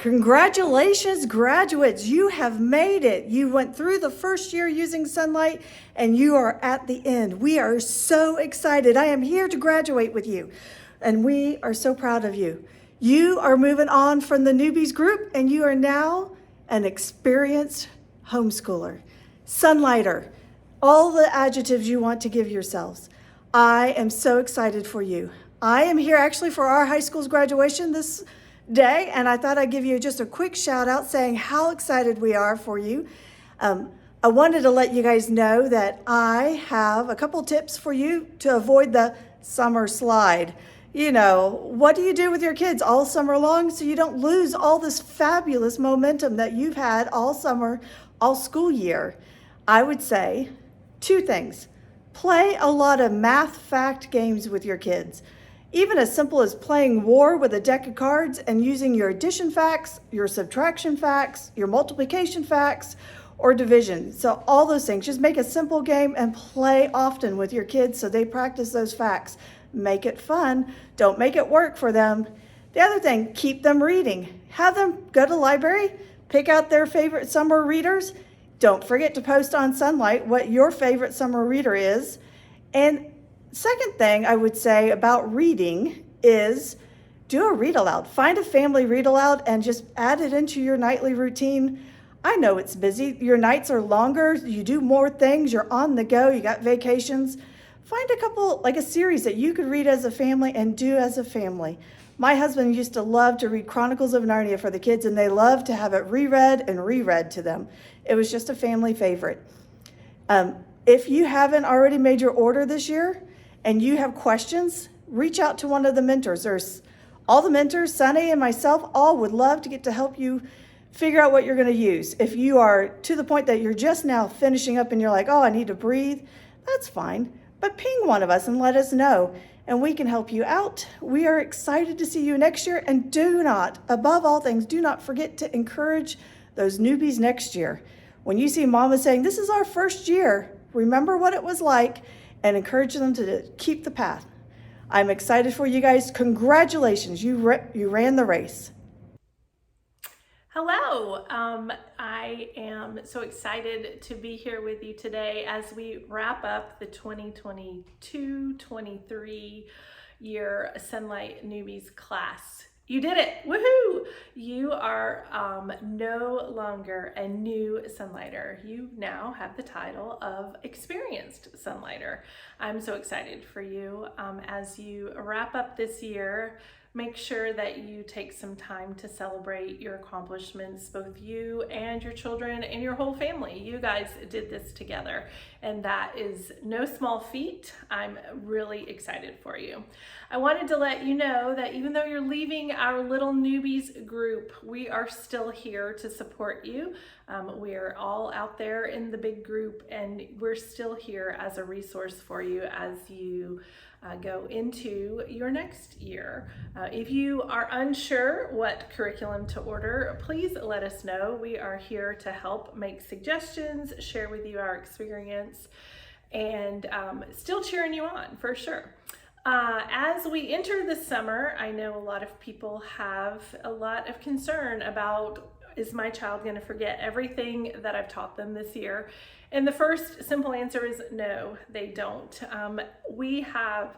Congratulations, graduates. You have made it. You went through the first year using Sonlight and you are at the end. We are so excited. I am here to graduate with you and we are so proud of you. You are moving on from the Newbies Group and you are now an experienced homeschooler, Sonlighter, all the adjectives you want to give yourselves. I am so excited for you. I am here actually for our high school's graduation this day, and I thought I'd give you just a quick shout out saying how excited we are for you. I wanted to let you guys know that I have a couple tips for you to avoid the summer slide. You know, what do you do with your kids all summer long so you don't lose all this fabulous momentum that you've had all summer, all school year? I would say two things. Play a lot of math fact games with your kids. Even as simple as playing war with a deck of cards and using your addition facts, your subtraction facts, your multiplication facts, or division. So all those things, just make a simple game and play often with your kids so they practice those facts. Make it fun. Don't make it work for them. The other thing, keep them reading. Have them go to the library, pick out their favorite summer readers. Don't forget to post on Sonlight what your favorite summer reader is. And second thing I would say about reading is do a read aloud. Find a family read aloud and just add it into your nightly routine. I know it's busy. Your nights are longer. You do more things. You're on the go. You got vacations. Find a couple, like a series that you could read as a family and do as a family. My husband used to love to read Chronicles of Narnia for the kids, and they loved to have it reread and reread to them. It was just a family favorite. If you haven't already made your order this year, and you have questions, reach out to one of the mentors. There's all the mentors, Sunny and myself, all would love to get to help you figure out what you're going to use. If you are to the point that you're just now finishing up and you're like, oh, I need to breathe, that's fine. But ping one of us and let us know, and we can help you out. We are excited to see you next year, and do not, above all things, do not forget to encourage those newbies next year. When you see mama saying, this is our first year, remember what it was like, and encourage them to keep the path. I'm excited for you guys. Congratulations, you ran the race. Hello, I am so excited to be here with you today as we wrap up the 2022-23 year Sonlight Newbies class. You did it, woohoo! You are no longer a new Sonlighter. You now have the title of Experienced Sonlighter. I'm so excited for you as you wrap up this year. Make sure that you take some time to celebrate your accomplishments, both you and your children and your whole family. You guys did this together, and that is no small feat. I'm really excited for you. I wanted to let you know that even though you're leaving our little newbies group, we are still here to support you. We are all out there in the big group, and we're still here as a resource for you as you go into your next year. If you are unsure what curriculum to order, please let us know. We are here to help make suggestions, share with you our experience, and still cheering you on for sure. As we enter the summer, I know a lot of people have a lot of concern about, is my child going to forget everything that I've taught them this year? And the first simple answer is no, they don't. We have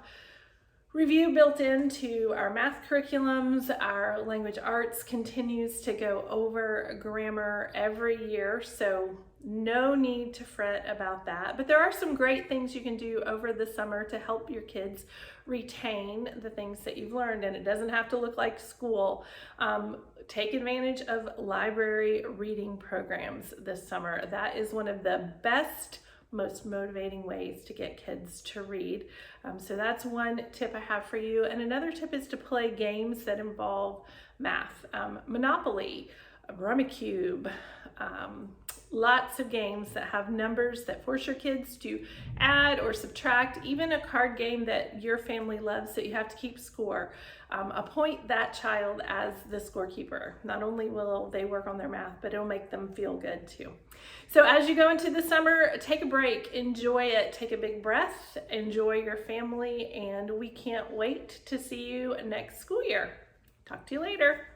review built into our math curriculums. Our language arts continues to go over grammar every year, so no need to fret about that. But there are some great things you can do over the summer to help your kids retain the things that you've learned, and it doesn't have to look like school. Take advantage of library reading programs this summer. That is one of the best, most motivating ways to get kids to read. So that's one tip I have for you. And another tip is to play games that involve math. Monopoly, Rummikub, lots of games that have numbers that force your kids to add or subtract, even a card game that your family loves that you have to keep score. Appoint that child as the scorekeeper. Not only will they work on their math, but it'll make them feel good too. So as you go into the summer, take a break, enjoy it, take a big breath, enjoy your family, and we can't wait to see you next school year. Talk to you later.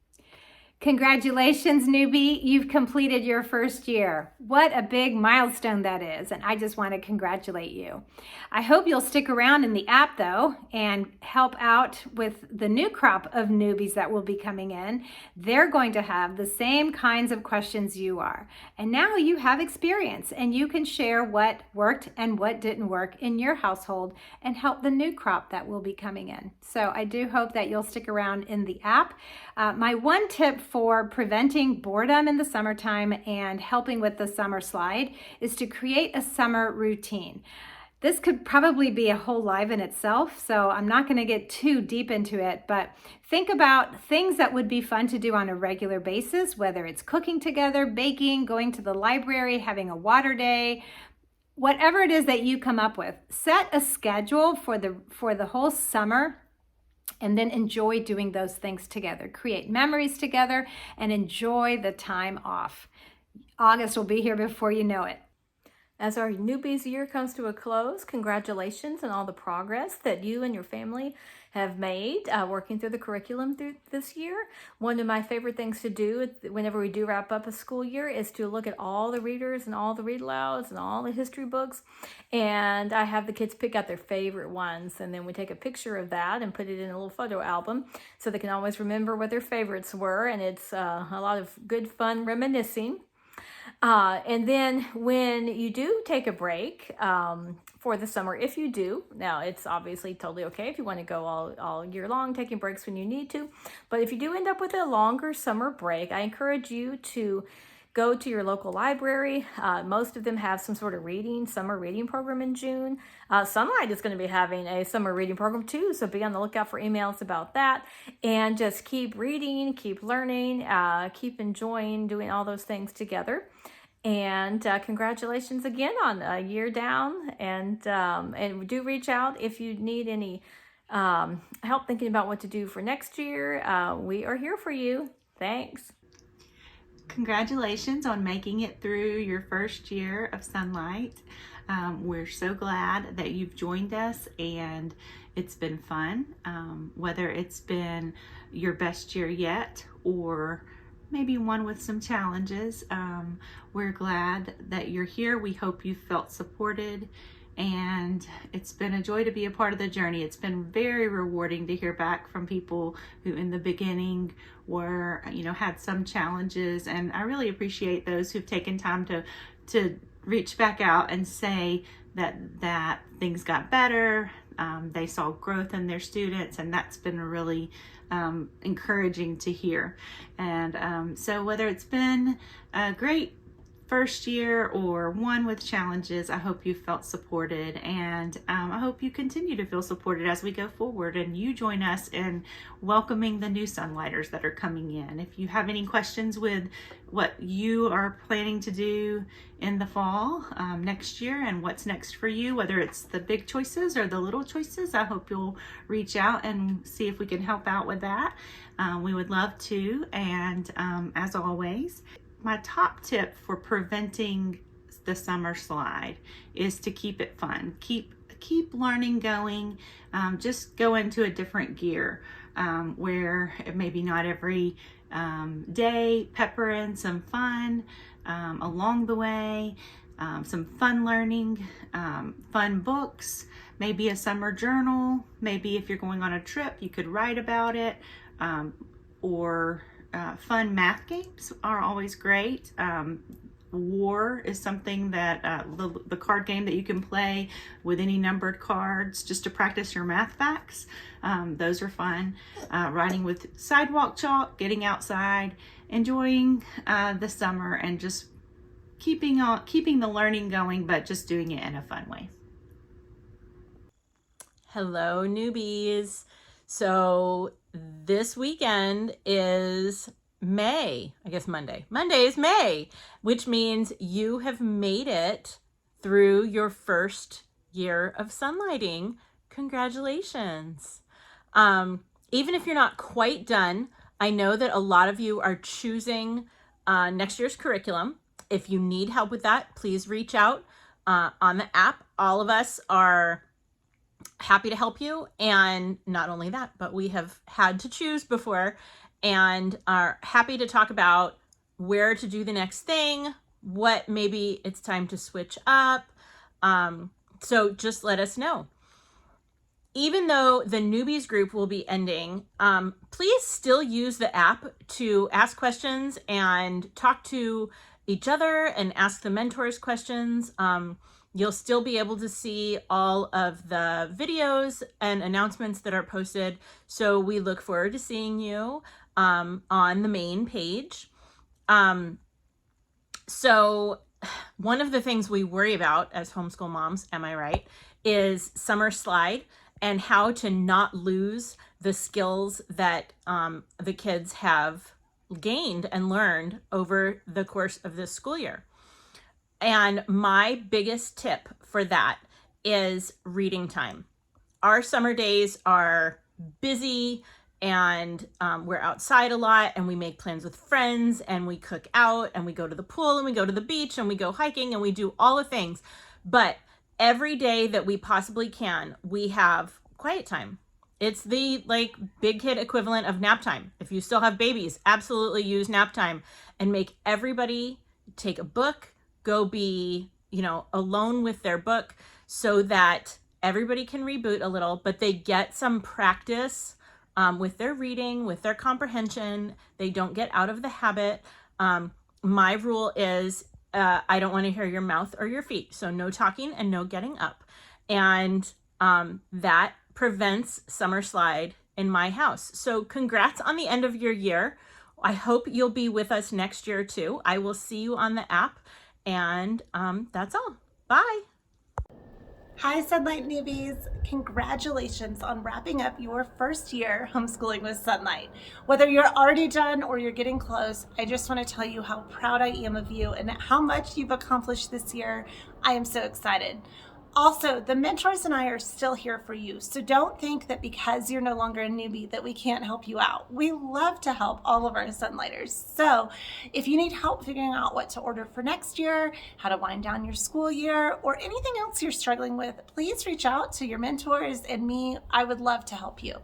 Congratulations, newbie. You've completed your first year. What a big milestone that is, and I just want to congratulate you. I hope you'll stick around in the app, though, and help out with the new crop of newbies that will be coming in. They're going to have the same kinds of questions you are. And now you have experience, and you can share what worked and what didn't work in your household and help the new crop that will be coming in. So I do hope that you'll stick around in the app. My one tip for preventing boredom in the summertime and helping with the summer slide is to create a summer routine. This could probably be a whole live in itself, so I'm not going to get too deep into it, but think about things that would be fun to do on a regular basis, whether it's cooking together, baking, going to the library, having a water day, whatever it is that you come up with. Set a schedule for the whole summer, and then enjoy doing those things together. Create memories together and enjoy the time off. August will be here before you know it. As our newbies year comes to a close, congratulations on all the progress that you and your family have made working through the curriculum through this year. One of my favorite things to do whenever we do wrap up a school year is to look at all the readers and all the read alouds and all the history books. And I have the kids pick out their favorite ones. And then we take a picture of that and put it in a little photo album so they can always remember what their favorites were. And it's a lot of good fun reminiscing. And then when you do take a break for the summer, if you do, now it's obviously totally okay if you want to go all year long, taking breaks when you need to. But if you do end up with a longer summer break, I encourage you to go to your local library. Most of them have some sort of summer reading program in June. Sonlight is going to be having a summer reading program too, so be on the lookout for emails about that. And just keep reading, keep learning, keep enjoying doing all those things together. And congratulations again on a year down. And do reach out if you need any help thinking about what to do for next year. We are here for you. Thanks. Congratulations on making it through your first year of Sonlight. We're so glad that you've joined us, and it's been fun. Whether it's been your best year yet or maybe one with some challenges, we're glad that you're here. We hope you felt supported, and it's been a joy to be a part of the journey. It's been very rewarding to hear back from people who in the beginning were, had some challenges, and I really appreciate those who've taken time to reach back out and say that things got better. They saw growth in their students, and that's been really encouraging to hear. And so whether it's been a great first year or one with challenges, I hope you felt supported, and I hope you continue to feel supported as we go forward and you join us in welcoming the new Sonlighters that are coming in. If you have any questions with what you are planning to do in the fall next year and what's next for you, whether it's the big choices or the little choices, I hope you'll reach out and see if we can help out with that. We would love to. And as always, my top tip for preventing the summer slide is to keep it fun. Keep learning going. Just go into a different gear where it maybe not every day, pepper in some fun along the way, some fun learning, fun books, maybe a summer journal. Maybe if you're going on a trip, you could write about it, or fun math games are always great. War is something that the card game that you can play with any numbered cards just to practice your math facts. Those are fun. Riding with sidewalk chalk, getting outside, enjoying the summer, and just keeping the learning going, but just doing it in a fun way. Hello, newbies. So this weekend is May, I guess Monday. Monday is May, which means you have made it through your first year of sunlighting. Congratulations. Even if you're not quite done, I know that a lot of you are choosing next year's curriculum. If you need help with that, please reach out on the app. All of us are happy to help you. And not only that, but we have had to choose before, and are happy to talk about where to do the next thing, what maybe it's time to switch up. So just let us know. Even though the newbies group will be ending, please still use the app to ask questions and talk to each other and ask the mentors questions. You'll still be able to see all of the videos and announcements that are posted. So we look forward to seeing you on the main page. So one of the things we worry about as homeschool moms, am I right, is summer slide and how to not lose the skills that the kids have gained and learned over the course of this school year. And my biggest tip for that is reading time. Our summer days are busy, and we're outside a lot, and we make plans with friends, and we cook out, and we go to the pool, and we go to the beach, and we go hiking, and we do all the things. But every day that we possibly can, we have quiet time. It's the big kid equivalent of nap time. If you still have babies, absolutely use nap time and make everybody take a book, go be, alone with their book so that everybody can reboot a little, but they get some practice with their reading, with their comprehension. They don't get out of the habit. My rule is I don't want to hear your mouth or your feet. So no talking and no getting up. And that prevents summer slide in my house. So congrats on the end of your year. I hope you'll be with us next year too. I will see you on the app. And that's all. Bye. Hi, Sonlight Newbies. Congratulations on wrapping up your first year homeschooling with Sonlight. Whether you're already done or you're getting close, I just want to tell you how proud I am of you and how much you've accomplished this year. I am so excited. Also, the mentors and I are still here for you, so don't think that because you're no longer a newbie that we can't help you out. We love to help all of our Sonlighters. So if you need help figuring out what to order for next year, how to wind down your school year, or anything else you're struggling with, please reach out to your mentors and me. I would love to help you.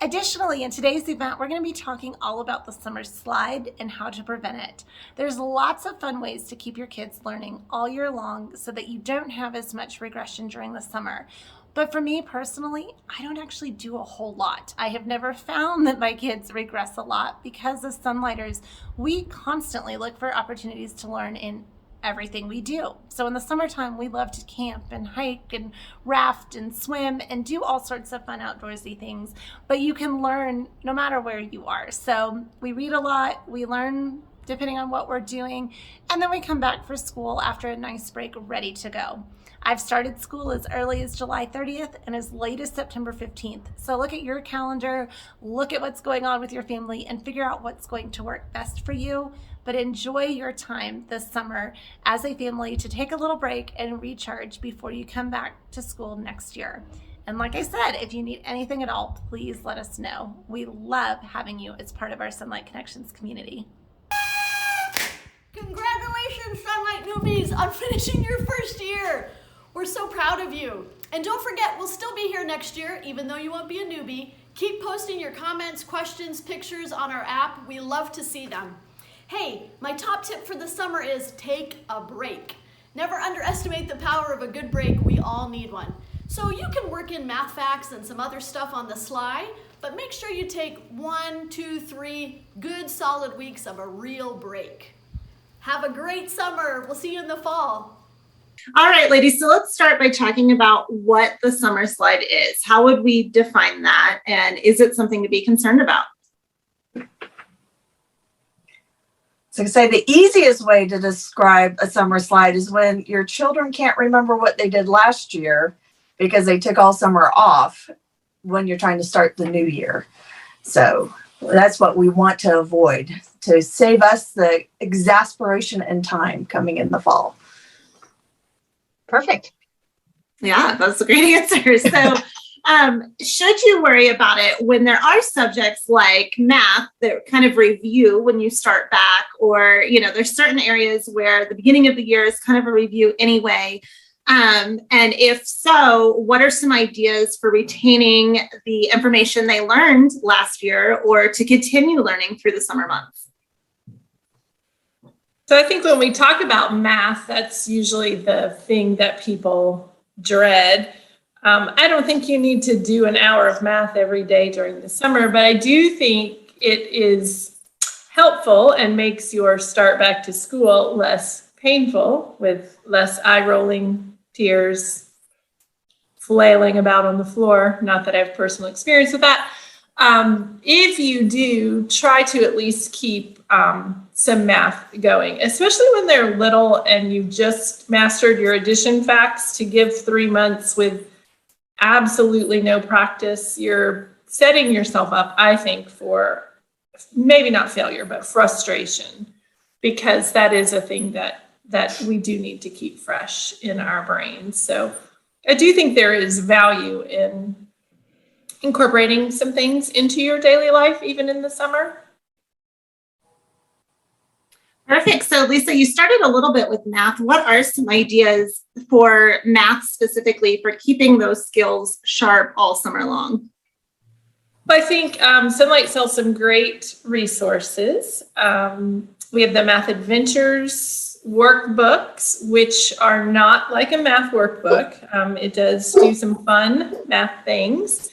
Additionally, in today's event, we're going to be talking all about the summer slide and how to prevent it. There's lots of fun ways to keep your kids learning all year long so that you don't have as much regression during the summer. But for me personally, I don't actually do a whole lot. I have never found that my kids regress a lot because as Sonlighters, we constantly look for opportunities to learn in everything we do. So in the summertime, we love to camp and hike and raft and swim and do all sorts of fun outdoorsy things, but you can learn no matter where you are. So we read a lot, we learn depending on what we're doing, and then we come back for school after a nice break ready to go. I've started school as early as July 30th and as late as September 15th. So look at your calendar, look at what's going on with your family, and figure out what's going to work best for you. But enjoy your time this summer as a family to take a little break and recharge before you come back to school next year. And like I said, if you need anything at all, please let us know. We love having you as part of our Sonlight Connections community. Congratulations, Sonlight Newbies, on finishing your first year. We're so proud of you. And don't forget, we'll still be here next year, even though you won't be a newbie. Keep posting your comments, questions, pictures on our app. We love to see them. Hey, my top tip for the summer is take a break. Never underestimate the power of a good break. We all need one. So you can work in math facts and some other stuff on the sly, but make sure you take 1, 2, 3 good solid weeks of a real break. Have a great summer. We'll see you in the fall. All right, ladies, so let's start by talking about what the summer slide is. How would we define that? And is it something to be concerned about? So I say the easiest way to describe a summer slide is when your children can't remember what they did last year because they took all summer off when you're trying to start the new year. So that's what we want to avoid, to save us the exasperation and time coming in the fall. Perfect. Yeah, that's a great answer. So should you worry about it when there are subjects like math that kind of review when you start back, or, there's certain areas where the beginning of the year is kind of a review anyway. And if so, what are some ideas for retaining the information they learned last year or to continue learning through the summer months? So I think when we talk about math, that's usually the thing that people dread. I don't think you need to do an hour of math every day during the summer, but I do think it is helpful and makes your start back to school less painful, with less eye-rolling, tears, flailing about on the floor. Not that I have personal experience with that. If you do, try to at least keep some math going, especially when they're little and you just mastered your addition facts. To give 3 months with absolutely no practice, you're setting yourself up, I think, for maybe not failure, but frustration, because that is a thing that we do need to keep fresh in our brains. So I do think there is value in incorporating some things into your daily life, even in the summer. Perfect. So Lisa, you started a little bit with math. What are some ideas for math specifically for keeping those skills sharp all summer long? I think Sonlight sells some great resources. We have the Math Adventures workbooks, which are not like a math workbook. It does do some fun math things.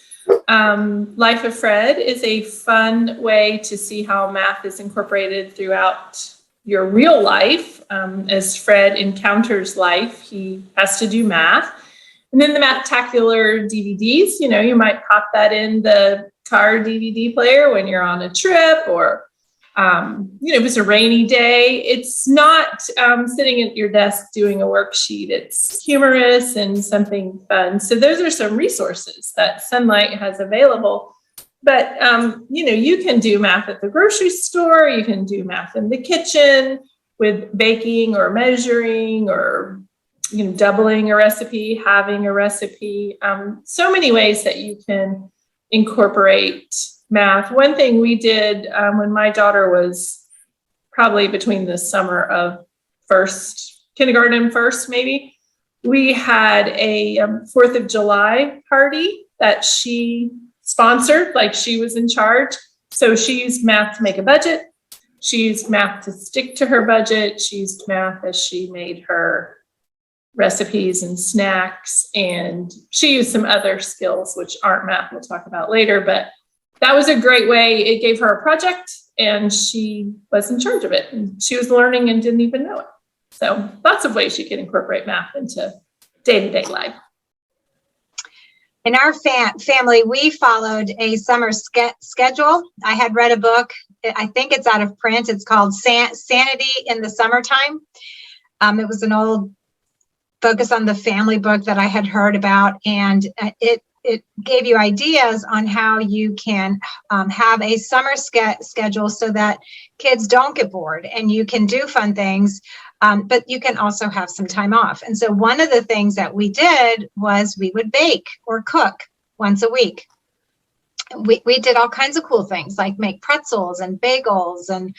Life of Fred is a fun way to see how math is incorporated throughout your real life. As Fred encounters life, he has to do math. And then the Mathtacular DVDs, you might pop that in the car DVD player when you're on a trip, or if it's a rainy day. It's not sitting at your desk doing a worksheet. It's humorous and something fun. So those are some resources that Sonlight has available. But, you can do math at the grocery store. You can do math in the kitchen with baking or measuring, or, doubling a recipe, having a recipe. So many ways that you can incorporate math. One thing we did when my daughter was probably between the summer of kindergarten and first, maybe, we had a 4th of July party that she sponsored, like she was in charge. So she used math to make a budget. She used math to stick to her budget. She used math as she made her recipes and snacks. And she used some other skills, which aren't math, we'll talk about later. But that was a great way. It gave her a project and she was in charge of it. And she was learning and didn't even know it. So lots of ways you can incorporate math into day-to-day life. In our family, we followed a summer schedule. I had read a book. I think it's out of print. It's called Sanity in the Summertime. It was an old Focus on the Family book that I had heard about, and it gave you ideas on how you can have a summer schedule so that kids don't get bored and you can do fun things. But you can also have some time off. And so one of the things that we did was we would bake or cook once a week. We did all kinds of cool things, like make pretzels and bagels and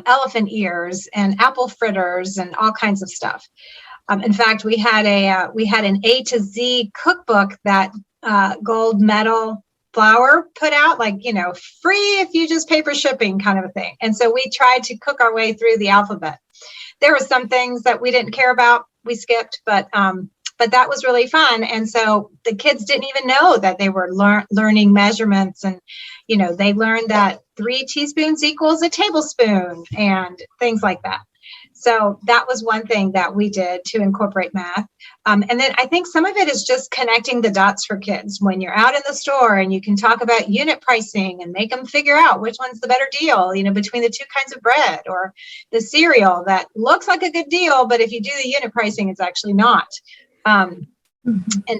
elephant ears and apple fritters and all kinds of stuff. In fact, we had an A to Z cookbook that Gold Medal Flour put out, like, free if you just pay for shipping kind of a thing. And so we tried to cook our way through the alphabet. There were some things that we didn't care about, we skipped, but that was really fun. And so the kids didn't even know that they were learning measurements, and they learned that 3 teaspoons equals a tablespoon and things like that. So that was one thing that we did to incorporate math. And then I think some of it is just connecting the dots for kids. When you're out in the store and you can talk about unit pricing and make them figure out which one's the better deal, between the 2 kinds of bread or the cereal that looks like a good deal, but if you do the unit pricing, it's actually not. And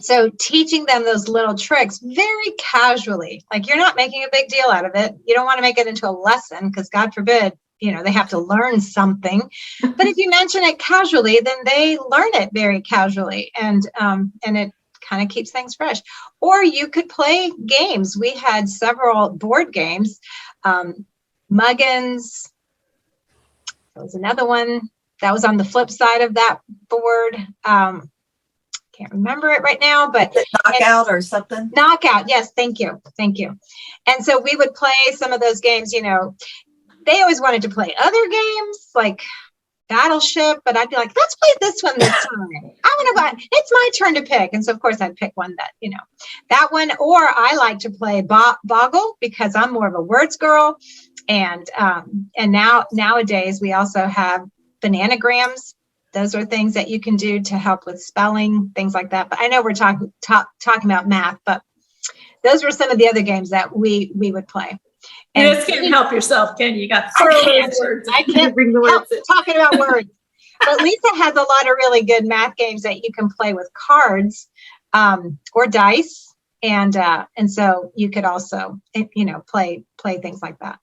so teaching them those little tricks very casually, like you're not making a big deal out of it. You don't want to make it into a lesson because God forbid, they have to learn something. But if you mention it casually, then they learn it very casually, and it kind of keeps things fresh. Or you could play games. We had several board games. Muggins, there was another one that was on the flip side of that board. can't remember it right now, but Knockout or something. Knockout. Yes. Thank you. Thank you. And so we would play some of those games, you know, they always wanted to play other games like Battleship, but I'd be like, let's play this one this time. It's my turn to pick. And so of course I'd pick one that, you know, that one, or I like to play Boggle because I'm more of a words girl. And nowadays we also have bananagrams. Those are things that you can do to help with spelling, things like that. But I know we're talking about math, but those were some of the other games that we would play. And you just can't help yourself, can you? You got to throw those words. I can't bring the words in. talking about words. But Lisa has a lot of really good math games that you can play with cards or dice, and so you could also, you know, play things like that.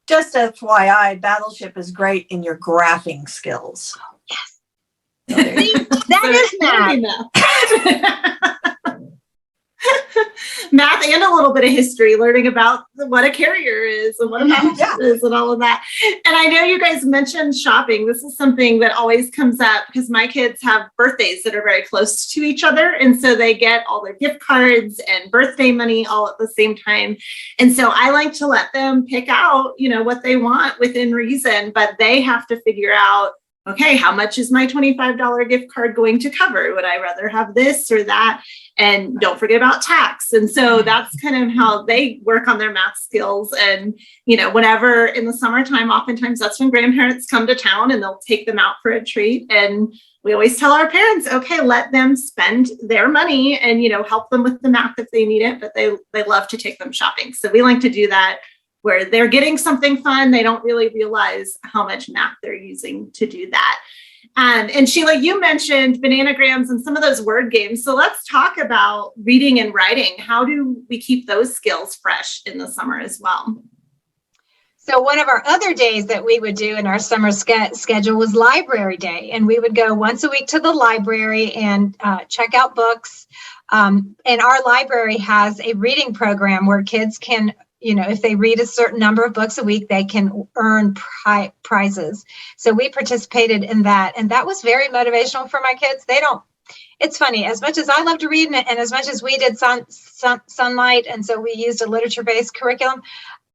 Just FYI, Battleship is great in your graphing skills. Yes. See, that is math. Math and a little bit of history, learning about what a carrier is and what a battleship is and all of that. And I know you guys mentioned shopping. This is something that always comes up because my kids have birthdays that are very close to each other. And so they get all their gift cards and birthday money all at the same time. And so I like to let them pick out, you know, what they want within reason, but they have to figure out, okay, how much is my $25 gift card going to cover? Would I rather have this or that? And don't forget about tax. And so that's kind of how they work on their math skills. And, you know, whenever in the summertime, oftentimes that's when grandparents come to town and they'll take them out for a treat. And we always tell our parents, okay, let them spend their money and, you know, help them with the math if they need it, but they love to take them shopping. So we like to do that where they're getting something fun. They don't really realize how much math they're using to do that. And Sheila, you mentioned bananagrams and some of those word games. So let's talk about reading and writing. How do we keep those skills fresh in the summer as well? So one of our other days that we would do in our summer schedule was library day. And we would go once a week to the library and check out books. And our library has a reading program where kids can, you know, if they read a certain number of books a week, they can earn prizes. So we participated in that. And that was very motivational for my kids. It's funny, as much as I love to read and as much as we did Sonlight, and so we used a literature-based curriculum,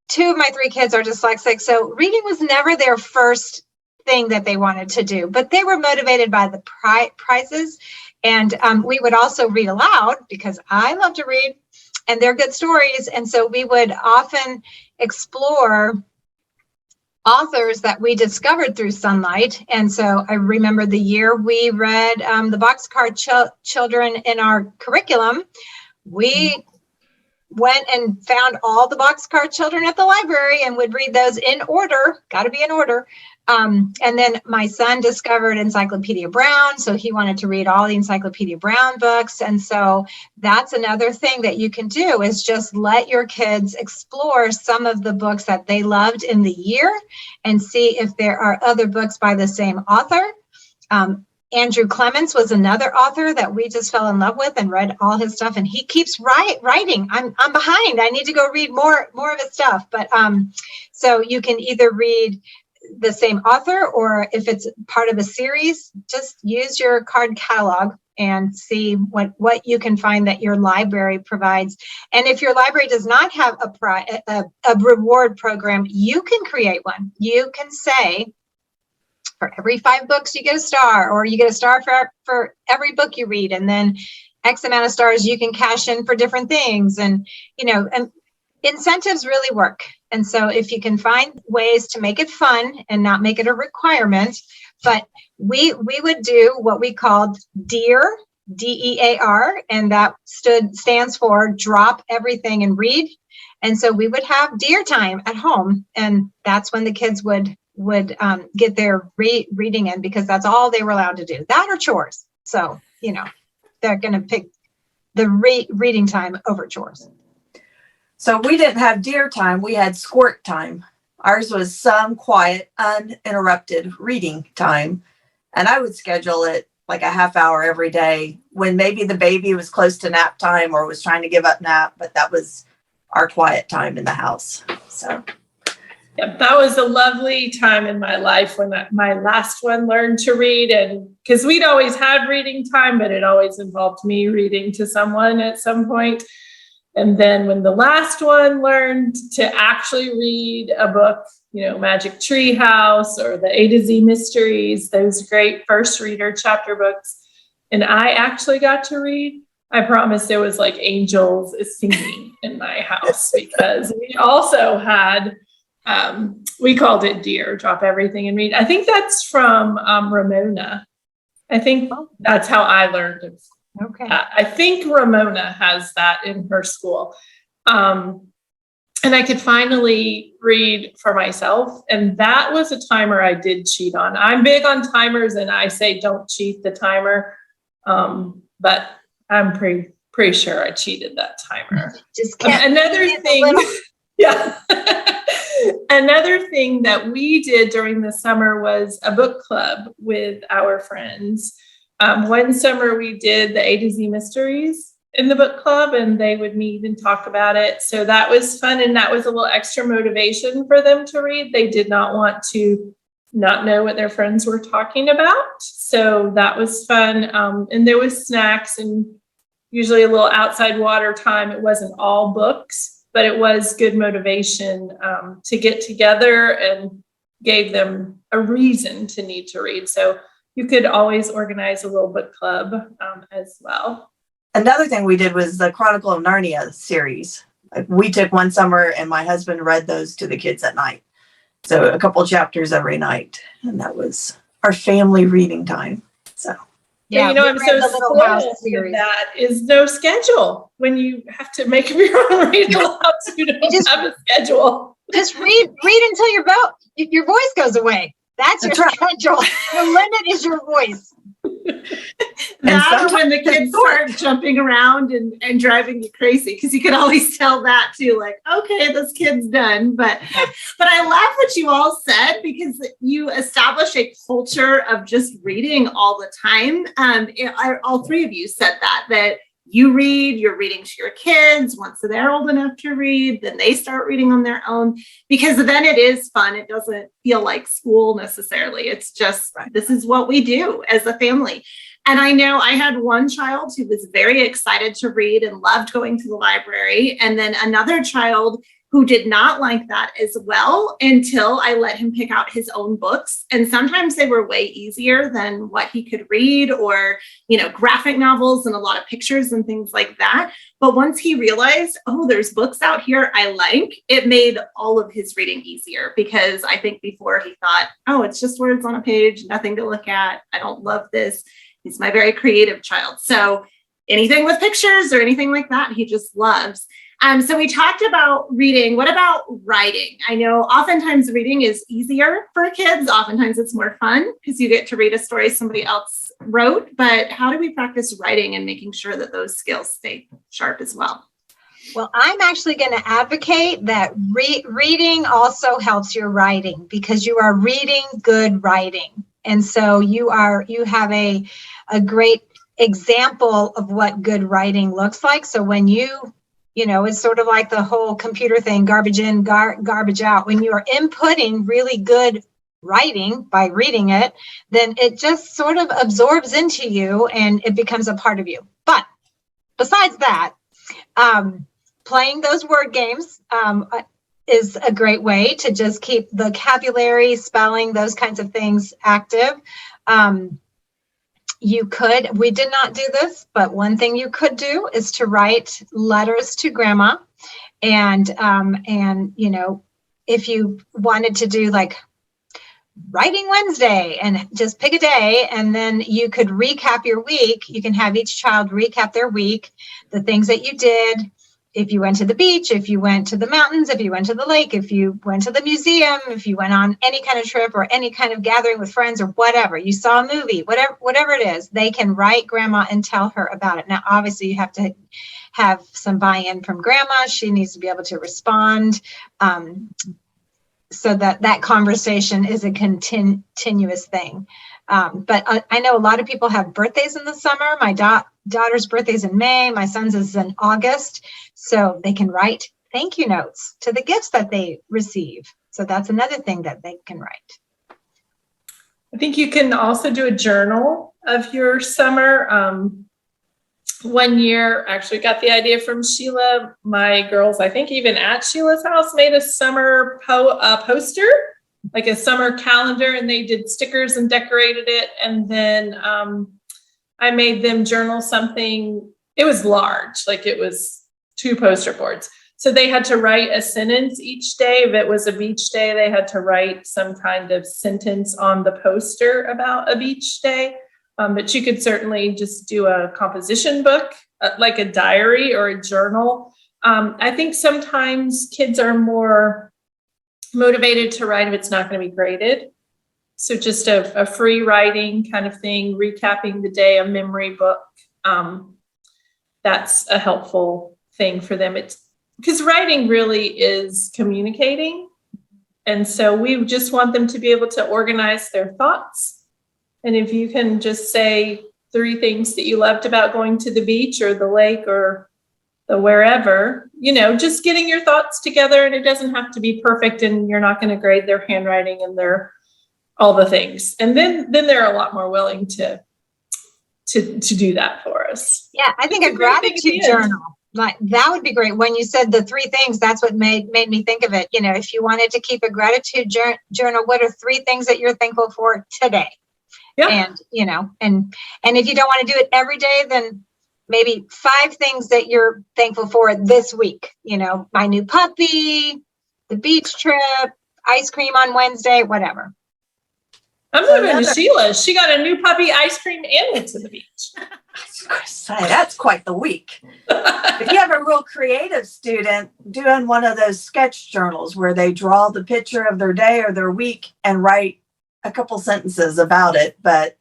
2 of my 3 kids are dyslexic. So reading was never their first thing that they wanted to do, but they were motivated by the prizes. And we would also read aloud because I love to read. And they're good stories. And so we would often explore authors that we discovered through Sonlight. And so I remember the year we read the Boxcar Children in our curriculum. We went and found all the Boxcar Children at the library and would read those in order. Got to be in order. And then my son discovered Encyclopedia Brown, so he wanted to read all the Encyclopedia Brown books. And so that's another thing that you can do is just let your kids explore some of the books that they loved in the year and see if there are other books by the same author. Andrew Clements was another author that we just fell in love with and read all his stuff, and he keeps writing. I'm behind. I need to go read more of his stuff. But so you can either read the same author, or if it's part of a series, just use your card catalog and see what you can find that your library provides. And if your library does not have a reward program, you can create one. You can say, for every 5 books you get a star, or you get a star for every book you read, and then X amount of stars you can cash in for different things. And, you know, and incentives really work. And so if you can find ways to make it fun and not make it a requirement, but we would do what we called DEAR, DEAR, and that stands for drop everything and read. And so we would have DEAR time at home, and that's when the kids would get their reading in, because that's all they were allowed to do, that or chores. So, you know, they're going to pick the reading time over chores. So we didn't have deer time. We had squirt time. Ours was some quiet, uninterrupted reading time. And I would schedule it like a half hour every day when maybe the baby was close to nap time or was trying to give up nap, but that was our quiet time in the house. So Yeah, that was a lovely time in my life when my last one learned to read, and because we'd always had reading time, but it always involved me reading to someone at some point. And then when the last one learned to actually read a book, Magic Tree House or the A to Z Mysteries, those great first reader chapter books, and I actually got to read, I promise there was like angels singing in my house, because we also had, we called it Dear, Drop Everything and Read. I think that's from Ramona. I think that's how I learned it. Okay. I think Ramona has that in her school. And I could finally read for myself. And that was a timer I did cheat on. I'm big on timers, and I say don't cheat the timer. But I'm pretty sure I cheated that timer. Just can't. Another thing, yeah. Another thing that we did during the summer was a book club with our friends. One summer we did the A to Z Mysteries in the book club, and they would meet and talk about it. So that was fun, and that was a little extra motivation for them to read. They did not want to not know what their friends were talking about. So that was fun. And there was snacks and usually a little outside water time. It wasn't all books, but it was good motivation to get together, and gave them a reason to need to read. So you could always organize a little book club as well. Another thing we did was the Chronicle of Narnia series. We took one summer, and my husband read those to the kids at night. So a couple chapters every night. And that was our family reading time. So Yeah, I'm so spoiled with that is no schedule. When you have to make your own read alouds, you don't have a schedule. Just read until your voice goes away. That's your schedule. The limit is your voice. That or when the kids start jumping around and driving you crazy, because you could always tell that too, like, okay, this kid's done. But I love what you all said, because you establish a culture of just reading all the time. All three of you said that you read, you're reading to your kids. Once they're old enough to read, then they start reading on their own, because then it is fun. It doesn't feel like school necessarily. It's just, this is what we do as a family. And I know I had one child who was very excited to read and loved going to the library. And then another child who did not like that as well, until I let him pick out his own books. And sometimes they were way easier than what he could read, or, graphic novels and a lot of pictures and things like that. But once he realized, oh, there's books out here I like, it made all of his reading easier, because I think before he thought, oh, it's just words on a page, nothing to look at. I don't love this. He's my very creative child. So anything with pictures or anything like that, he just loves. So we talked about reading. What about writing? I know oftentimes reading is easier for kids. Oftentimes it's more fun because you get to read a story somebody else wrote. But how do we practice writing and making sure that those skills stay sharp as well? Well, I'm actually going to advocate that reading also helps your writing, because you are reading good writing. And so you have a great example of what good writing looks like. So when it's sort of like the whole computer thing, garbage in, garbage out. When you are inputting really good writing by reading it, then it just sort of absorbs into you and it becomes a part of you. But besides that, playing those word games is a great way to just keep vocabulary, spelling, those kinds of things active. We did not do this, but one thing you could do is to write letters to grandma. And if you wanted to do like Writing Wednesday and just pick a day, and then you could recap your week. You can have each child recap their week, the things that you did. If you went to the beach, if you went to the mountains, if you went to the lake, if you went to the museum, if you went on any kind of trip or any kind of gathering with friends or whatever, you saw a movie, whatever it is, they can write grandma and tell her about it. Now, obviously, you have to have some buy-in from grandma. She needs to be able to respond so that conversation is a continuous thing. But I know a lot of people have birthdays in the summer. My daughter's birthday is in May. My son's is in August. So they can write thank you notes to the gifts that they receive. So that's another thing that they can write. I think you can also do a journal of your summer. One year, actually got the idea from Sheila. My girls, I think even at Sheila's house, made a summer poster, like a summer calendar, and they did stickers and decorated it. And then I made them journal something. It was large, like it was 2 poster boards. So they had to write a sentence each day. If it was a beach day, they had to write some kind of sentence on the poster about a beach day. But you could certainly just do a composition book, like a diary or a journal. I think sometimes kids are more motivated to write if it's not going to be graded. So just a free writing kind of thing, recapping the day, a memory book. That's a helpful thing for them. It's because writing really is communicating. And so we just want them to be able to organize their thoughts. And if you can just say 3 things that you loved about going to the beach or the lake or the wherever, just getting your thoughts together, and it doesn't have to be perfect, and you're not going to grade their handwriting and their all the things. And then they're a lot more willing to do that for us. Yeah, I think a gratitude journal, like that would be great. When you said the 3 things, that's what made me think of it. If you wanted to keep a gratitude journal, what are 3 things that you're thankful for today? Yeah. And, and if you don't want to do it every day, then maybe 5 things that you're thankful for this week. My new puppy, the beach trip, ice cream on Wednesday, whatever. I'm moving to Sheila. She got a new puppy, ice cream, and went to the beach. That's quite the week. If you have a real creative student doing one of those sketch journals where they draw the picture of their day or their week and write a couple sentences about it, but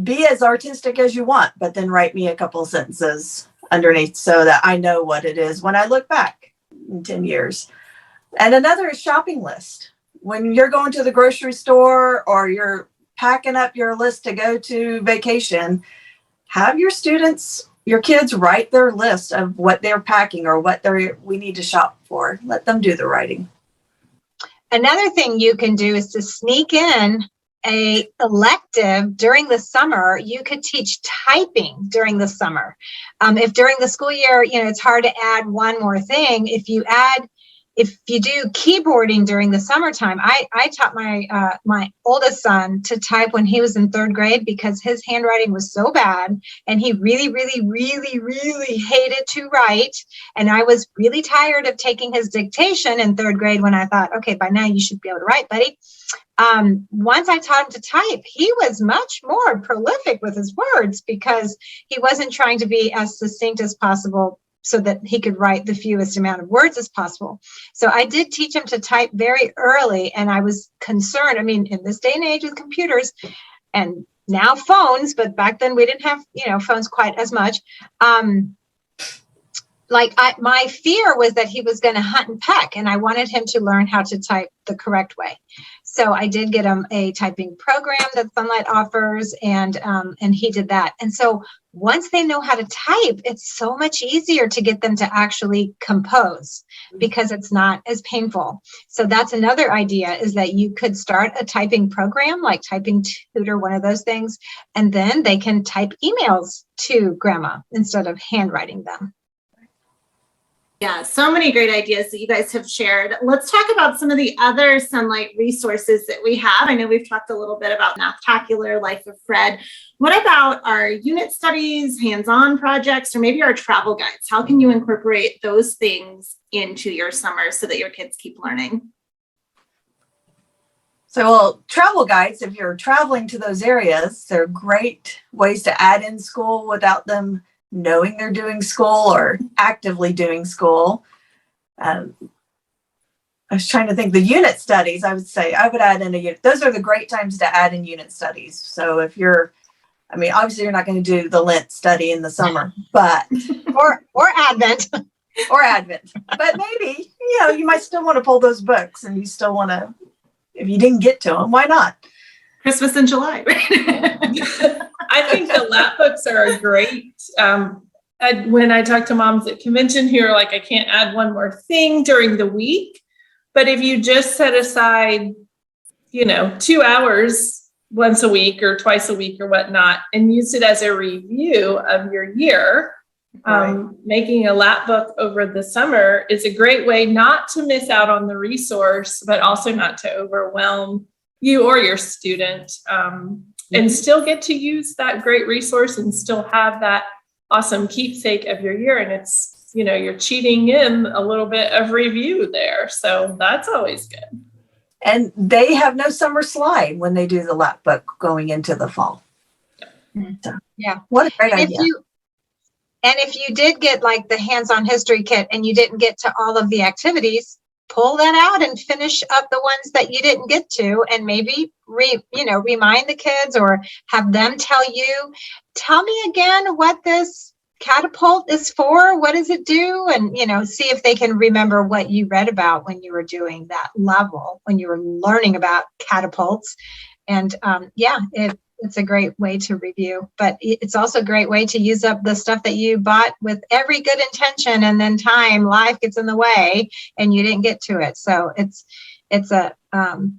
be as artistic as you want, but then write me a couple sentences underneath so that I know what it is when I look back in 10 years. And another is shopping list. When you're going to the grocery store or you're packing up your list to go to vacation, have your kids write their list of what they're packing or what we need to shop for. Let them do the writing. Another thing you can do is to sneak in a elective during the summer. You could teach typing during the summer. If during the school year, it's hard to add one more thing. If you do keyboarding during the summertime, I taught my oldest son to type when he was in 3rd grade because his handwriting was so bad and he really, really, really, really hated to write. And I was really tired of taking his dictation in 3rd grade when I thought, okay, by now you should be able to write, buddy. Once I taught him to type, he was much more prolific with his words because he wasn't trying to be as succinct as possible so that he could write the fewest amount of words as possible. So I did teach him to type very early, and I was concerned. In this day and age with computers and now phones, but back then we didn't have, phones quite as much. My fear was that he was going to hunt and peck, and I wanted him to learn how to type the correct way. So I did get him a typing program that Sonlight offers, and he did that. And so once they know how to type, it's so much easier to get them to actually compose because it's not as painful. So that's another idea, is that you could start a typing program like Typing Tutor, one of those things, and then they can type emails to grandma instead of handwriting them. Yeah, so many great ideas that you guys have shared. Let's talk about some of the other Sonlight resources that we have. I know we've talked a little bit about Mathtacular, Life of Fred. What about our unit studies, hands-on projects, or maybe our travel guides? How can you incorporate those things into your summer so that your kids keep learning? So, travel guides, if you're traveling to those areas, they're great ways to add in school without them knowing they're doing school or actively doing school. I was trying to think, the unit studies, I would say I would add in a unit. Those are the great times to add in unit studies. So if obviously you're not going to do the Lent study in the summer, but or Advent. Or Advent. But maybe, you might still want to pull those books, and you still want to, if you didn't get to them, why not? Christmas in July, right? I think the lap books are a great when I talk to moms at convention who are like, I can't add one more thing during the week. But if you just set aside, 2 hours once a week or twice a week or whatnot, and use it as a review of your year, making a lap book over the summer is a great way not to miss out on the resource, but also not to overwhelm you or your student, and still get to use that great resource and still have that awesome keepsake of your year. And it's, you're cheating in a little bit of review there. So that's always good. And they have no summer slide when they do the lap book going into the fall. So, Yeah. What a great idea. If you did get like the hands-on history kit and you didn't get to all of the activities, pull that out and finish up the ones that you didn't get to, and maybe remind the kids or have them tell me again what this catapult is for. What does it do? And, see if they can remember what you read about when you were doing that level, when you were learning about catapults. And it's a great way to review, but it's also a great way to use up the stuff that you bought with every good intention, and then life gets in the way and you didn't get to it. So it's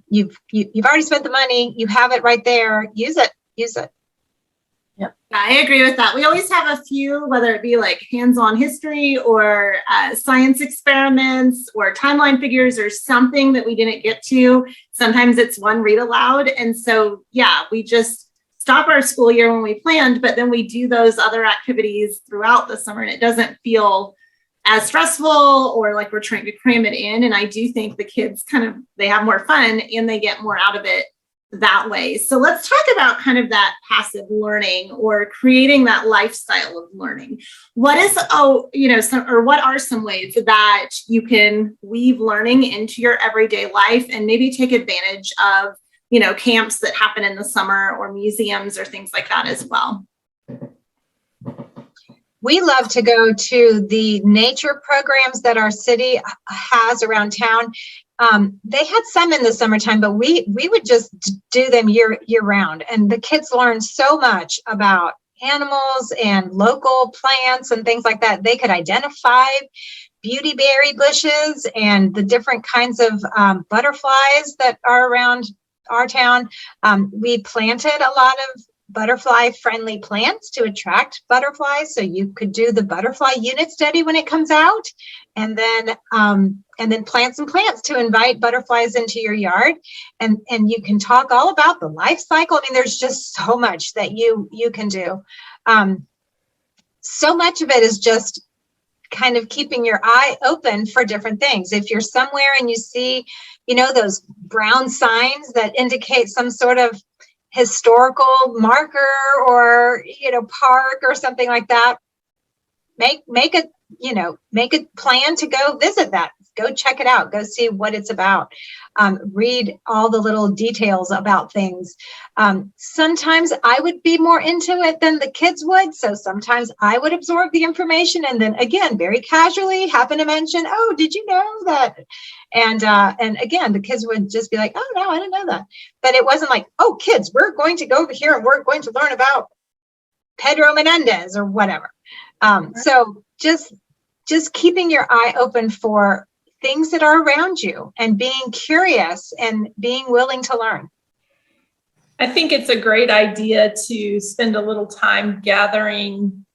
you've already spent the money, you have it right there, use it. Yep. I agree with that. We always have a few, whether it be like hands-on history or science experiments or timeline figures or something that we didn't get to. Sometimes it's one read aloud. And so, we just stop our school year when we planned, but then we do those other activities throughout the summer, and it doesn't feel as stressful or like we're trying to cram it in. And I do think the kids they have more fun and they get more out of it that way. So let's talk about kind of that passive learning or creating that lifestyle of learning. What are some ways that you can weave learning into your everyday life and maybe take advantage of, camps that happen in the summer or museums or things like that as well? We love to go to the nature programs that our city has around town. They had some in the summertime, but we would just do them year round. And the kids learn so much about animals and local plants and things like that. They could identify beautyberry bushes and the different kinds of butterflies that are around our town. We planted a lot of butterfly friendly plants to attract butterflies. So you could do the butterfly unit study when it comes out, and then plant some plants to invite butterflies into your yard. And you can talk all about the life cycle. I mean, there's just so much that you can do. So much of it is just kind of keeping your eye open for different things. If you're somewhere and you see, those brown signs that indicate some sort of historical marker or, park or something like that, make a plan to go visit that. Go check it out. Go see what it's about. Read all the little details about things. Sometimes I would be more into it than the kids would. So sometimes I would absorb the information and then again, very casually happen to mention, oh, did you know that? And again, the kids would just be like, oh, no, I didn't know that. But it wasn't like, oh, kids, we're going to go over here and we're going to learn about Pedro Menendez or whatever. So just keeping your eye open for things that are around you and being curious and being willing to learn. I think it's a great idea to spend a little time gathering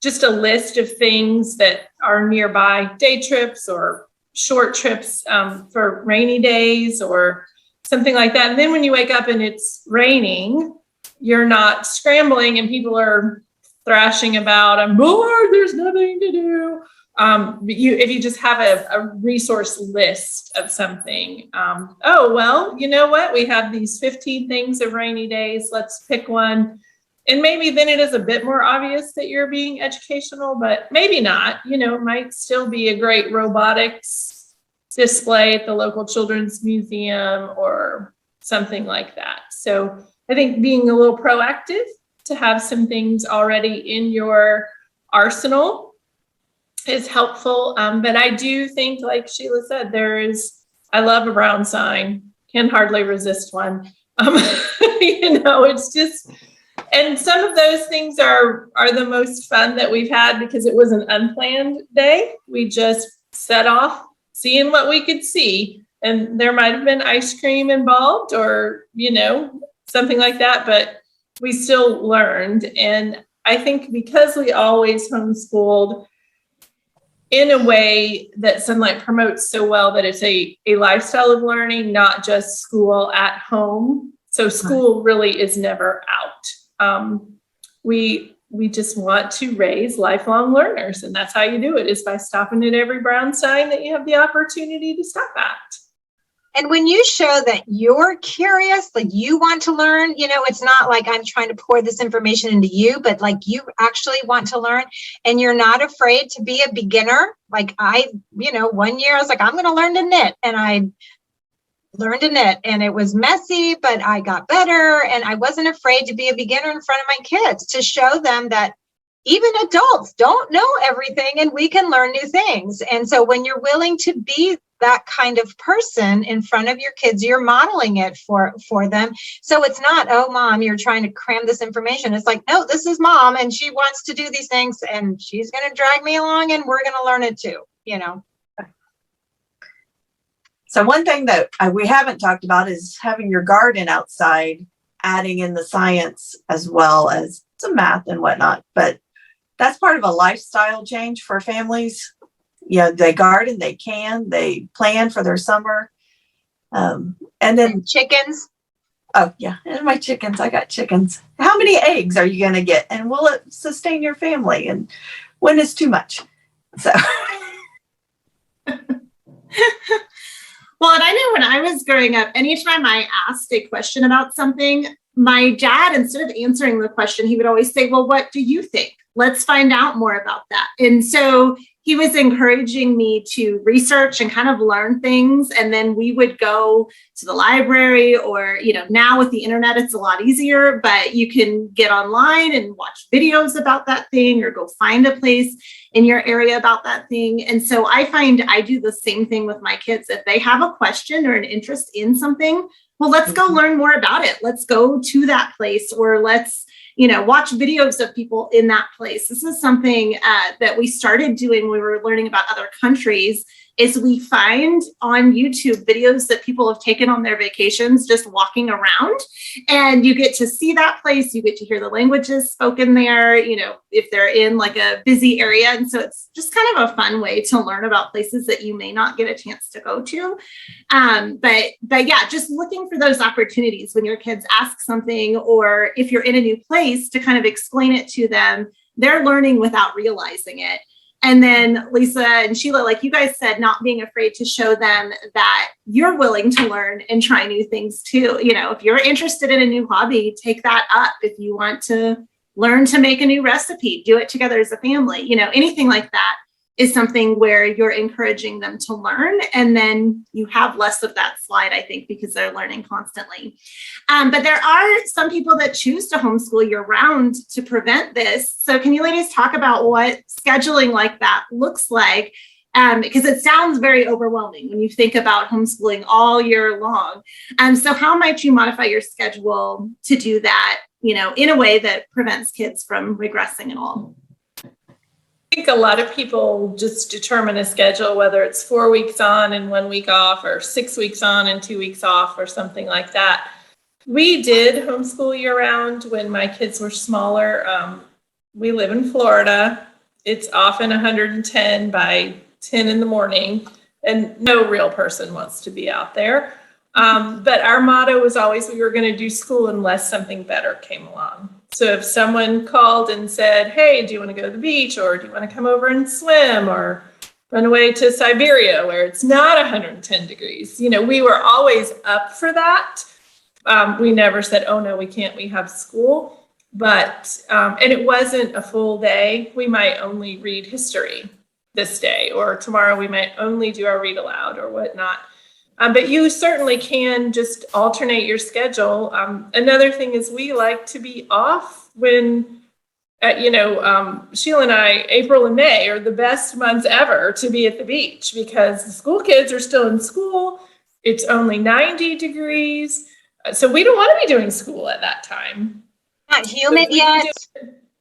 just a list of things that are nearby, day trips or short trips for rainy days or something like that. And then when you wake up and it's raining, you're not scrambling and people are thrashing about, I'm bored, there's nothing to do. If you just have a resource list of something, oh, well, you know what? We have these 15 things of rainy days. Let's pick one. And maybe then it is a bit more obvious that you're being educational, but maybe not. It might still be a great robotics display at the local children's museum or something like that. So I think being a little proactive to have some things already in your arsenal is helpful. But I do think, like Sheila said, I love a brown sign, can hardly resist one. It's just, And some of those things are the most fun that we've had because it was an unplanned day. We just set off seeing what we could see. And there might have been ice cream involved or, something like that, but we still learned. And I think because we always homeschooled in a way that Sonlight promotes so well, that it's a lifestyle of learning, not just school at home. So school really is never out. We just want to raise lifelong learners, and that's how you do it, is by stopping at every brown sign that you have the opportunity to stop at. And when you show that you're curious, like you want to learn, it's not like I'm trying to pour this information into you, but like you actually want to learn and you're not afraid to be a beginner. Like 1 year I was like, I'm going to learn to knit, and I learned to knit, and it was messy, but I got better, and I wasn't afraid to be a beginner in front of my kids, to show them that even adults don't know everything and we can learn new things. And so when you're willing to be that kind of person in front of your kids, you're modeling it for them. So it's not, oh, mom, you're trying to cram this information. It's like, no, this is mom, and she wants to do these things, and she's going to drag me along, and we're going to learn it too, So one thing that we haven't talked about is having your garden outside, adding in the science as well as some math and whatnot. But that's part of a lifestyle change for families. They garden, they plan for their summer. And then chickens. Oh, yeah. And my chickens, I got chickens. How many eggs are you going to get? And will it sustain your family? And when is too much? So. Well, and I know when I was growing up, anytime I asked a question about something, my dad, instead of answering the question, he would always say, well, what do you think? Let's find out more about that. And so he was encouraging me to research and kind of learn things. And then we would go to the library, or, now with the internet, it's a lot easier, but you can get online and watch videos about that thing, or go find a place in your area about that thing. And so I find I do the same thing with my kids. If they have a question or an interest in something, well, let's go learn more about it. Let's go to that place, or let's watch videos of people in that place. This is something that we started doing when we were learning about other countries, is we find on YouTube videos that people have taken on their vacations, just walking around, and you get to see that place. You get to hear the languages spoken there, if they're in like a busy area. And so it's just kind of a fun way to learn about places that you may not get a chance to go to. But yeah, just looking for those opportunities when your kids ask something, or if you're in a new place, to kind of explain it to them. They're learning without realizing it. And then Lisa and Sheila, like you guys said, not being afraid to show them that you're willing to learn and try new things too. If you're interested in a new hobby, take that up. If you want to learn to make a new recipe, do it together as a family. Anything like that is something where you're encouraging them to learn. And then you have less of that slide, I think, because they're learning constantly. But there are some people that choose to homeschool year round to prevent this. So can you ladies talk about what scheduling like that looks like? Because it sounds very overwhelming when you think about homeschooling all year long. So how might you modify your schedule to do that, in a way that prevents kids from regressing at all? I think a lot of people just determine a schedule, whether it's 4 weeks on and 1 week off, or 6 weeks on and 2 weeks off, or something like that. We did homeschool year round when my kids were smaller. We live in Florida. It's often 110 by 10 in the morning, and no real person wants to be out there. But our motto was always, we were going to do school unless something better came along. So if someone called and said, hey, do you want to go to the beach, or do you want to come over and swim, or run away to Siberia where it's not 110 degrees, we were always up for that. We never said, oh no, we can't, we have school. But, and it wasn't a full day. We might only read history this day, or tomorrow we might only do our read aloud or whatnot. But you certainly can just alternate your schedule. Another thing is we like to be off when, Sheila and I, April and May are the best months ever to be at the beach, because the school kids are still in school. It's only 90 degrees. So we don't want to be doing school at that time. Not humid yet.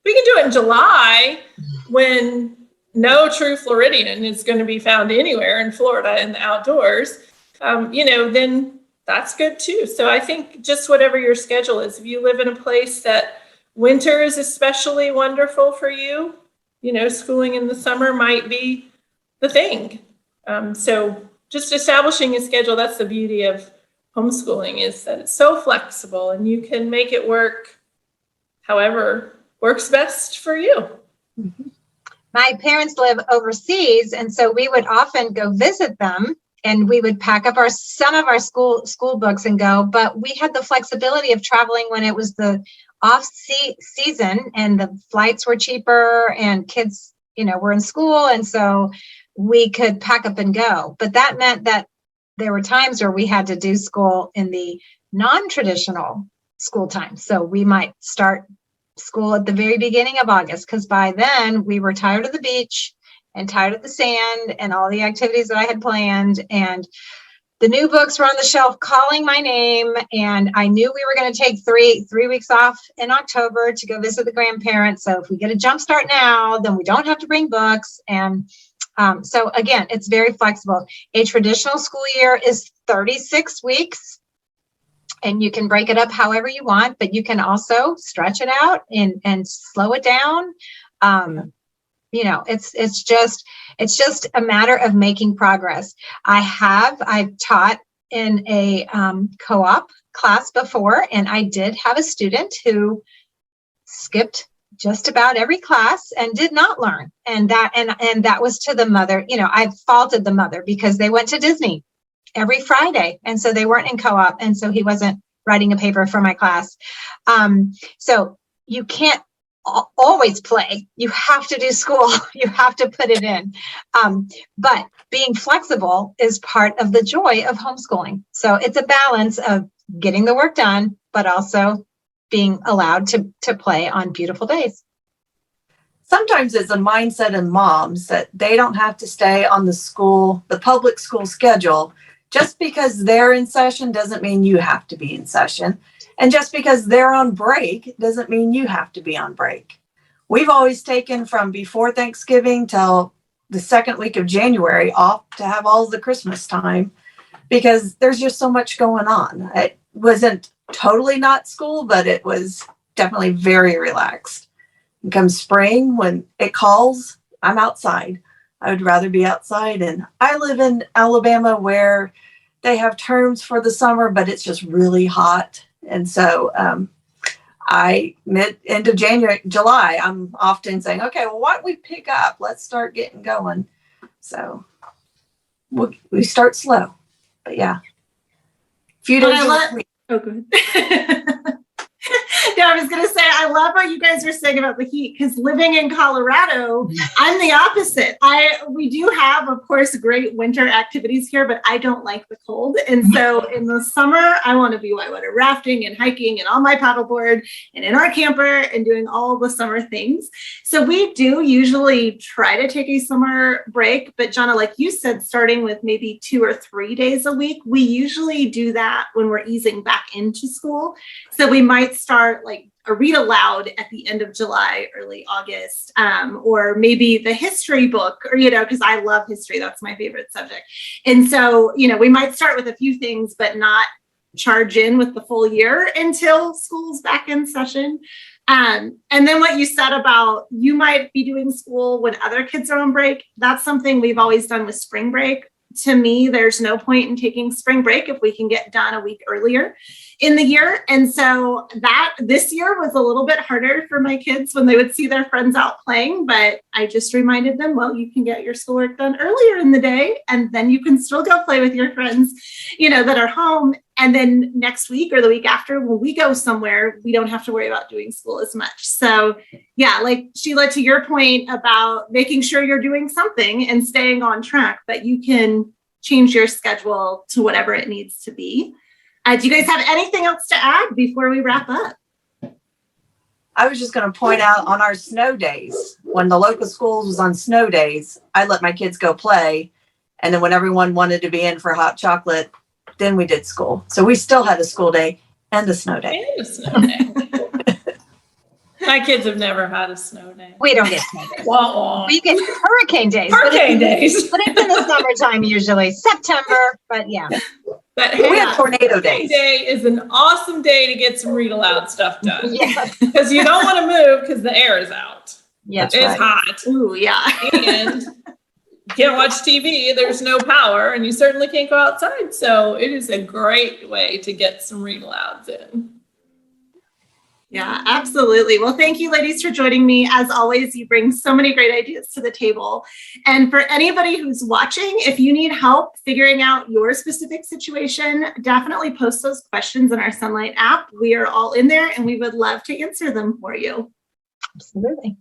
We can do it in July when no true Floridian is going to be found anywhere in Florida in the outdoors. Then that's good too. So I think just whatever your schedule is, if you live in a place that winter is especially wonderful for you, schooling in the summer might be the thing. So just establishing a schedule, that's the beauty of homeschooling, is that it's so flexible and you can make it work however works best for you. My parents live overseas, and so we would often go visit them, and we would pack up some of our school books and go. But we had the flexibility of traveling when it was the off season, and the flights were cheaper, and kids, were in school, and so we could pack up and go. But that meant that there were times where we had to do school in the non-traditional school time. So we might start school at the very beginning of August, because by then we were tired of the beach and tired of the sand and all the activities that I had planned. And the new books were on the shelf calling my name. And I knew we were going to take three weeks off in October to go visit the grandparents. So if we get a jump start now, then we don't have to bring books. And so again, it's very flexible. A traditional school year is 36 weeks. And you can break it up however you want, but you can also stretch it out and slow it down. It's just a matter of making progress. I've taught in a co-op class before, and I did have a student who skipped just about every class and did not learn. And that was to the mother. I faulted the mother because they went to Disney every Friday. And so they weren't in co-op. And so he wasn't writing a paper for my class. So you can't always play. You have to do school. You have to put it in. But being flexible is part of the joy of homeschooling. So it's a balance of getting the work done, but also being allowed to play on beautiful days. Sometimes it's a mindset in moms that they don't have to stay on the public school schedule. Just because they're in session doesn't mean you have to be in session. And just because they're on break doesn't mean you have to be on break. We've always taken from before Thanksgiving till the second week of January off to have all the Christmas time, because there's just so much going on. It wasn't totally not school, but it was definitely very relaxed. And come spring, when it calls, I'm outside. I would rather be outside. And I live in Alabama where they have terms for the summer, but it's just really hot. And so end of July, I'm often saying, okay, well, why don't we pick up? Let's start getting going. So we start slow, but yeah. Few days a week. Oh, good. No, I was going to say, I love what you guys are saying about the heat, because living in Colorado, I'm the opposite. We do have, of course, great winter activities here, but I don't like the cold. And so in the summer, I want to be whitewater rafting and hiking and on my paddleboard and in our camper and doing all the summer things. So we do usually try to take a summer break. But Jonna, like you said, starting with maybe 2 or 3 days a week, we usually do that when we're easing back into school. So we might start like a read aloud at the end of July, early August, or maybe the history book, or, because I love history. That's my favorite subject. And so, we might start with a few things, but not charge in with the full year until school's back in session. And then what you said about you might be doing school when other kids are on break, that's something we've always done with spring break. To me, there's no point in taking spring break if we can get done a week earlier in the year. And so that this year was a little bit harder for my kids when they would see their friends out playing, but I just reminded them, well, you can get your schoolwork done earlier in the day, and then you can still go play with your friends, that are home. And then next week or the week after, when we go somewhere, we don't have to worry about doing school as much. So yeah, like Sheila, to your point about making sure you're doing something and staying on track, that you can change your schedule to whatever it needs to be. Do you guys have anything else to add before we wrap up? I was just going to point out, on our snow days, when the local schools was on snow days, I let my kids go play. And then when everyone wanted to be in for hot chocolate, then we did school. So we still had a school day and a snow day. And a snow day. My kids have never had a snow day. We don't get snow days. Wah, wah. We get hurricane days. Hurricane days. But it's in the summertime usually, September, but yeah. But We hey, have tornado Hurricane days. Day is an awesome day to get some read aloud stuff done. Yes, Because you don't want to move because the air is out. yes. It's hot. Ooh, yeah. And you can't watch TV, there's no power, and you certainly can't go outside. So it is a great way to get some read alouds in. Yeah, absolutely. Well, thank you, ladies, for joining me. As always, you bring so many great ideas to the table. And for anybody who's watching, if you need help figuring out your specific situation, definitely post those questions in our Sonlight app. We are all in there and we would love to answer them for you. Absolutely.